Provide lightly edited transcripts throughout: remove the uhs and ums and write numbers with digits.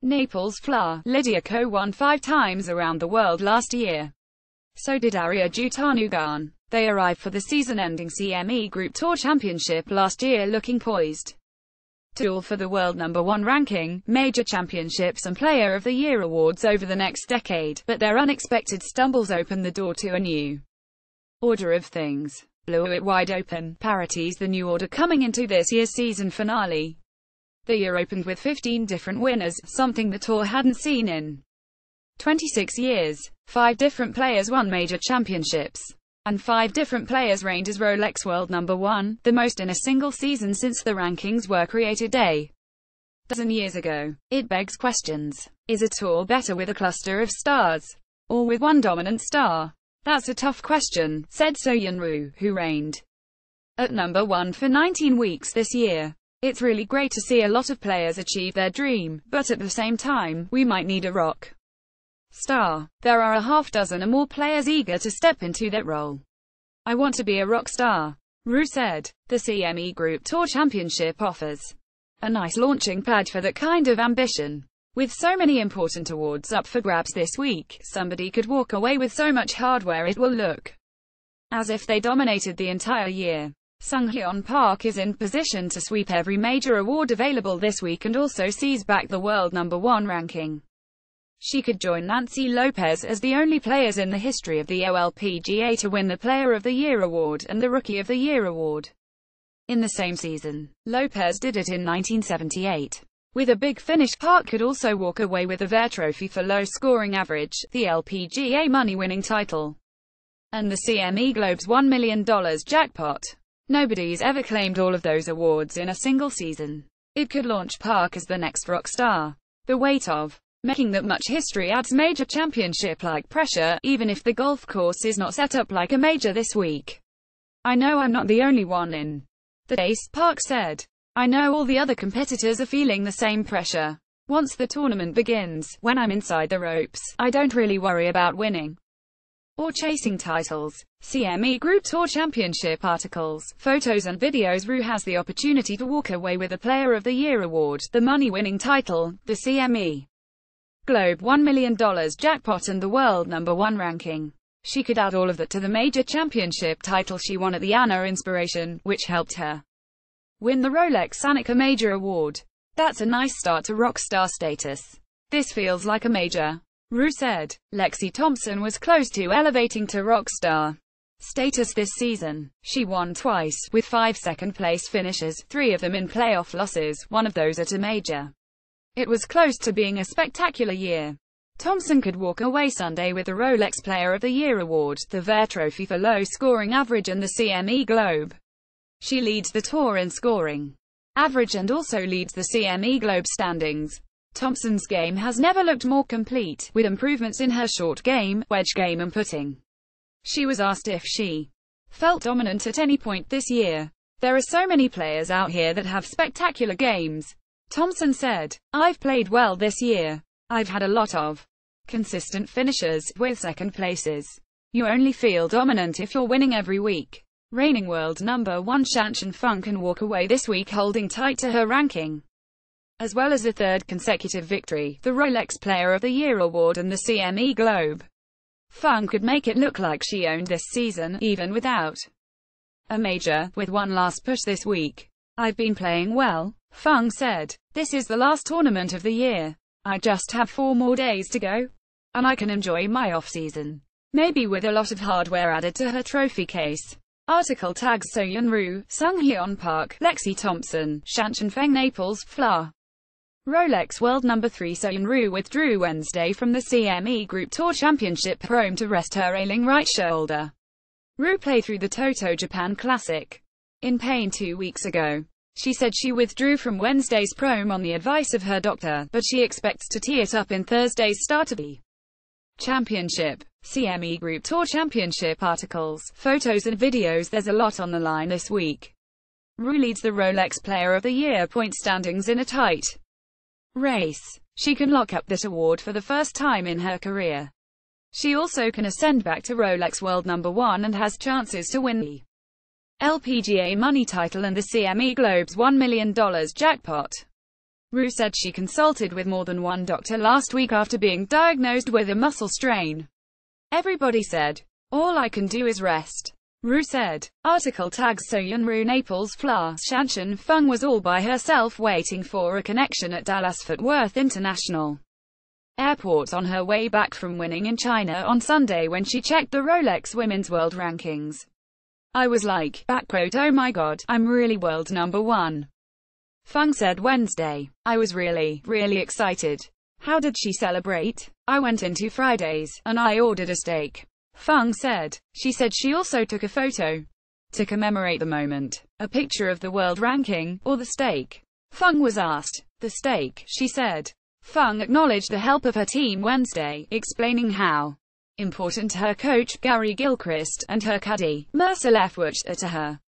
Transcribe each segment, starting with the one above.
Naples Fla. Lydia Ko won 5 times around the world last year. So did Ariya Jutanugarn. They arrived for the season-ending CME Group Tour Championship last year looking poised. Duel for the world #1 ranking, major championships and Player of the Year awards over the next decade, but their unexpected stumbles opened the door to a new order of things. Blew it wide open. Parity's the new order coming into this year's season finale. The year opened with 15 different winners, something the tour hadn't seen in 26 years. 5 different players won major championships, and 5 different players reigned as Rolex World #1, the most in a single season since the rankings were created a dozen years ago. It begs questions. Is a tour better with a cluster of stars, or with one dominant star? That's a tough question, said So Yeon Ryu, who reigned at #1 for 19 weeks this year. It's really great to see a lot of players achieve their dream, but at the same time, we might need a rock star. There are a half dozen or more players eager to step into that role. I want to be a rock star, Ryu said. The CME Group Tour Championship offers a nice launching pad for that kind of ambition. With so many important awards up for grabs this week, somebody could walk away with so much hardware it will look as if they dominated the entire year. So Yeon Park is in position to sweep every major award available this week and also seize back the world #1 ranking. She could join Nancy Lopez as the only players in the history of the lpga to win the Player of the Year award and the Rookie of the Year award in the same season. Lopez did it in 1978. With a big finish, Park could also walk away with the VAR trophy for low scoring average, the LPGA money-winning title, and the CME Globe's $1 million jackpot. Nobody's ever claimed all of those awards in a single season. It could launch Park as the next rock star. The weight of making that much history adds major championship-like pressure, even if the golf course is not set up like a major this week. I know I'm not the only one in the race, Park said. I know all the other competitors are feeling the same pressure. Once the tournament begins, when I'm inside the ropes, I don't really worry about winning or chasing titles. CME Group Tour Championship articles, photos and videos. Ryu has the opportunity to walk away with the Player of the Year award, the money-winning title, the CME Globe $1 million jackpot and the world #1 ranking. She could add all of that to the major championship title she won at the Anna Inspiration, which helped her win the Rolex Sanica Major Award. That's a nice start to rock star status. This feels like a major, Ryu said. Lexi Thompson was close to elevating to rock star status this season. She won twice, with 5 second-place finishes, 3 of them in playoff losses, one of those at a major. It was close to being a spectacular year. Thompson could walk away Sunday with the Rolex Player of the Year award, the VAR trophy for low scoring average and the CME Globe. She leads the tour in scoring average and also leads the CME Globe standings. Thompson's game has never looked more complete, with improvements in her short game, wedge game and putting. She was asked if she felt dominant at any point this year. There are so many players out here that have spectacular games, Thompson said. I've played well this year. I've had a lot of consistent finishes, with second places. You only feel dominant if you're winning every week. Reigning world #1 Shan Feng can walk away this week holding tight to her ranking, as well as a 3rd consecutive victory, the Rolex Player of the Year award and the CME Globe. Feng could make it look like she owned this season, even without a major, with one last push this week. I've been playing well, Feng said. This is the last tournament of the year. I just have 4 more days to go, and I can enjoy my off-season, maybe with a lot of hardware added to her trophy case. Article tags So Yeon Ryu, So Yeon Park, Lexi Thompson, Shan Feng Naples, Fla. Rolex World #3. So Yeon Ryu withdrew Wednesday from the CME Group Tour Championship Prom to rest her ailing right shoulder. Ryu played through the Toto Japan Classic in pain 2 weeks ago. She said she withdrew from Wednesday's Prom on the advice of her doctor, but she expects to tee it up in Thursday's start of the championship. CME Group Tour Championship articles, photos and videos. There's a lot on the line this week. Ryu leads the Rolex Player of the Year point standings in a tight race. She can lock up that award for the first time in her career. She also can ascend back to Rolex World #1 and has chances to win the LPGA money title and the CME Globe's $1 million jackpot. Ryu said she consulted with more than one doctor last week after being diagnosed with a muscle strain. Everybody said, "All I can do is rest," Ryu said. Article tags So Yeon Ryu Naples Fla Shanshan Fung was all by herself waiting for a connection at Dallas-Fort Worth International Airport on her way back from winning in China on Sunday when she checked the Rolex Women's World Rankings. "I was like, oh my god, I'm really world number one," Fung said Wednesday. "I was really excited." How did she celebrate? "I went into Fridays, and I ordered a steak," Fung said. She said she also took a photo to commemorate the moment. "A picture of the world ranking, or the steak?" Fung was asked. "The steak," she said. Fung acknowledged the help of her team Wednesday, explaining how important her coach, Gary Gilchrist, and her caddy, Mercer Leftwich, are to her.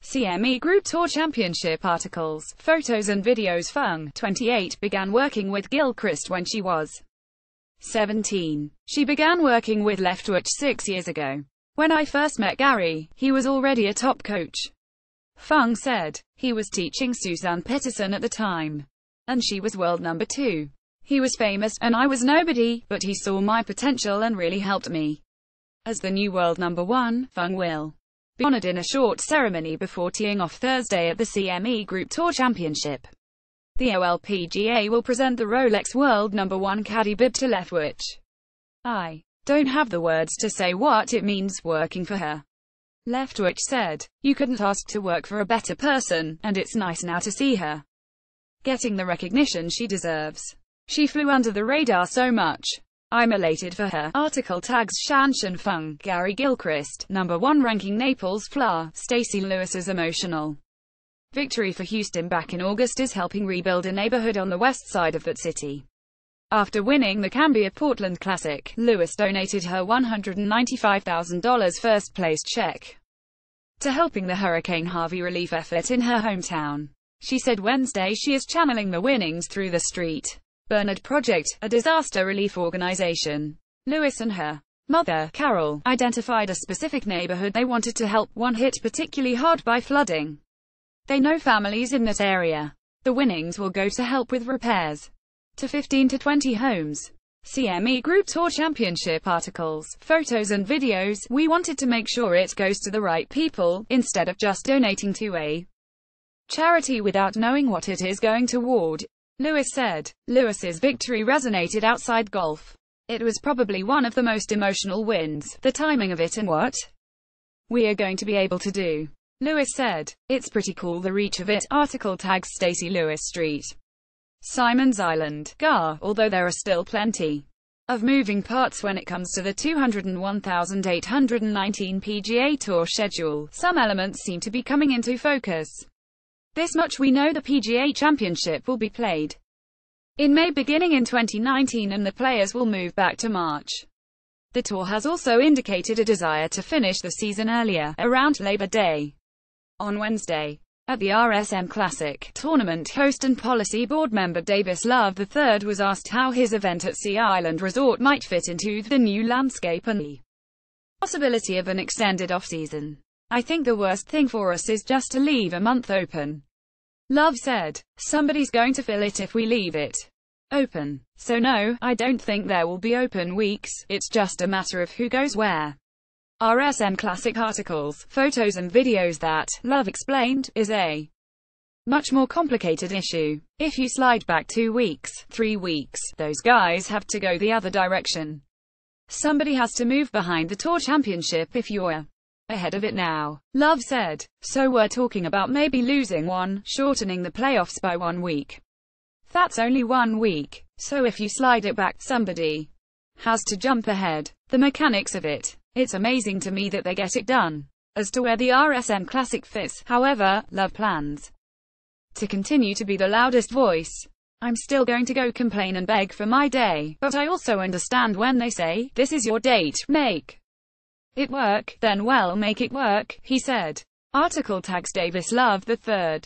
CME Group Tour Championship articles, photos and videos. Fung, 28, began working with Gilchrist when she was 17. She began working with Leftwich 6 years ago. "When I first met Gary, he was already a top coach," Fung said. "He was teaching Suzanne Petterson at the time, and she was world number 2. He was famous, and I was nobody, but he saw my potential and really helped me. As the new world number 1, Fung will be honored in a short ceremony before teeing off Thursday at the CME Group Tour Championship. The lpga will present the Rolex World number 1 caddy bib to Leftwich. "I don't have the words to say what it means working for her," Leftwich said. "You couldn't ask to work for a better person, and it's nice now to see her getting the recognition she deserves. She flew under the radar so much. I'm elated for her." Article tags Shanshan Fung, Gary Gilchrist, number 1 ranking Naples Fla. Stacey Lewis's emotional victory for Houston back in August is helping rebuild a neighborhood on the west side of that city. After winning the Cambia Portland Classic, Lewis donated her $195,000 first-place check to helping the Hurricane Harvey relief effort in her hometown. She said Wednesday she is channeling the winnings through the Street Bernard Project, a disaster relief organization. Lewis and her mother, Carol, identified a specific neighborhood they wanted to help, one hit particularly hard by flooding. They know families in that area. The winnings will go to help with repairs to 15 to 20 homes. CME Group Tour Championship articles, photos and videos. "We wanted to make sure it goes to the right people, instead of just donating to a charity without knowing what it is going toward," Lewis said. Lewis's victory resonated outside golf. "It was probably one of the most emotional wins, the timing of it and what we are going to be able to do," Lewis said. "It's pretty cool the reach of it." Article tags Stacey Lewis Street Simon's Island, GA, although there are still plenty of moving parts when it comes to the 201,819 PGA Tour schedule, some elements seem to be coming into focus. This much we know: the PGA Championship will be played in May beginning in 2019 and the players will move back to March. The tour has also indicated a desire to finish the season earlier, around Labor Day. On Wednesday, at the RSM Classic, tournament host and policy board member Davis Love III was asked how his event at Sea Island Resort might fit into the new landscape and the possibility of an extended off-season. "I think the worst thing for us is just to leave a month open," Love said. "Somebody's going to fill it if we leave it open. So no, I don't think there will be open weeks, it's just a matter of who goes where." RSM Classic articles, photos and videos. That, Love explained, is a much more complicated issue. If you slide back 2 weeks, 3 weeks, those guys have to go the other direction. Somebody has to move behind the Tour Championship if you're ahead of it now, Love said. "So we're talking about maybe losing one, shortening the playoffs by 1 week. That's only 1 week. So if you slide it back, somebody has to jump ahead. The mechanics of it. It's amazing to me that they get it done." As to where the RSM Classic fits, however, Love plans to continue to be the loudest voice. "I'm still going to go complain and beg for my day, but I also understand when they say, 'This is your date, make it work,' then well, make it work," he said. Article tags Davis Love III.